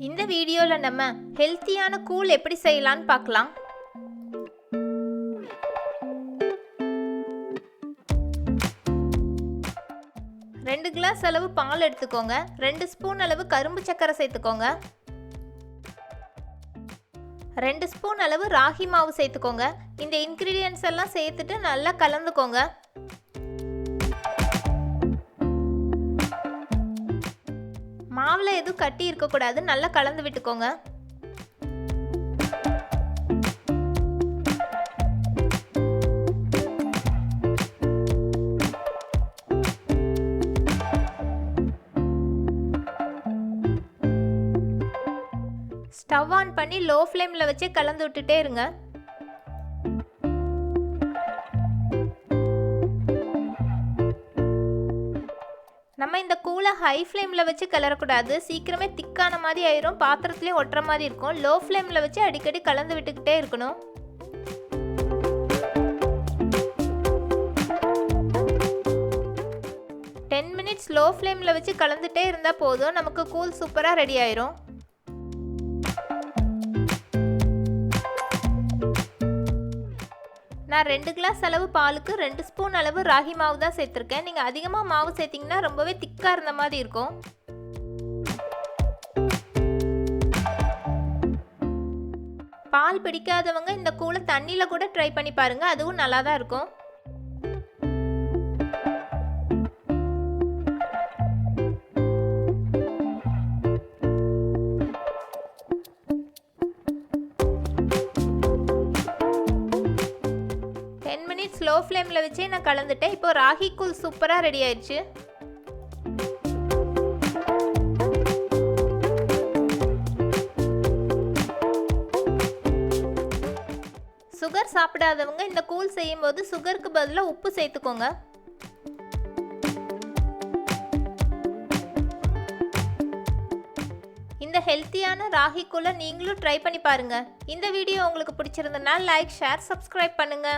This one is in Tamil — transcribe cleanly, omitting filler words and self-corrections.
இந்த வீடியோல நம்ம ஹெல்த்தியான கூழ் எப்படி செய்யலாம்னு பார்க்கலாம். ரெண்டு கிளாஸ் அளவு பால் எடுத்துக்கோங்க. 2 ஸ்பூன் அளவு கரும்பு சர்க்கரை சேர்த்துக்கோங்க. 2 ஸ்பூன் அளவு ராகி மாவு சேர்த்துக்கோங்க. இந்த இன்கிரீடியன்ட்ஸ் எல்லாம் சேர்த்துட்டு நல்லா கலந்துக்கோங்க. மாவுல எதுவும் கட்டி இருக்கக்கூடாது, நல்லா கலந்து விட்டுக்கோங்க. ஸ்டவ் ஆன் பண்ணி லோ ஃப்ளேமில் வச்சு கலந்து விட்டுட்டே இருங்க. நம்ம இந்த கூழை ஹை ஃப்ளேமில் வச்சு கிளறக்கூடாது, சீக்கிரமே திக்கான மாதிரி ஆயிரும், பாத்திரத்துலேயும் ஒட்டுற மாதிரி இருக்கும். லோ ஃப்ளேமில் வச்சு அடிக்கடி கலந்து விட்டுக்கிட்டே இருக்கணும். மினிட்ஸ் லோ ஃப்ளேமில் வச்சு கலந்துட்டே இருந்தால் போதும், நமக்கு கூழ் சூப்பராக ரெடி ஆயிரும். நான் 2 கிளாஸ் அளவு பாலுக்கு 2 ஸ்பூன் அளவு ராகி மாவு தான் சேர்த்துருக்கேன். நீங்கள் அதிகமாக மாவு சேர்த்திங்கன்னா ரொம்பவே திக்காக இருந்த மாதிரி இருக்கும். பால் பிடிக்காதவங்க இந்த கூழை தண்ணியில் கூட ட்ரை பண்ணி பாருங்கள், அதுவும் நல்லா தான் இருக்கும். ஸ்லோ ஃப்ளேமில் வச்சே நான் கலந்துட்டேன். இப்போ ராகி கூழ் சூப்பராக ரெடி ஆயிடுச்சு. சுகர் சாப்பிடாதவங்க இந்த கூழ் செய்யும்போது சுகருக்கு பதிலாக உப்பு சேர்த்துக்கோங்க. இந்த ஹெல்த்தியான ராகி கூழை நீங்களும் ட்ரை பண்ணி பாருங்க. இந்த வீடியோ உங்களுக்கு பிடிச்சிருந்ததுன்னா லைக், ஷேர், சப்ஸ்கிரைப் பண்ணுங்க.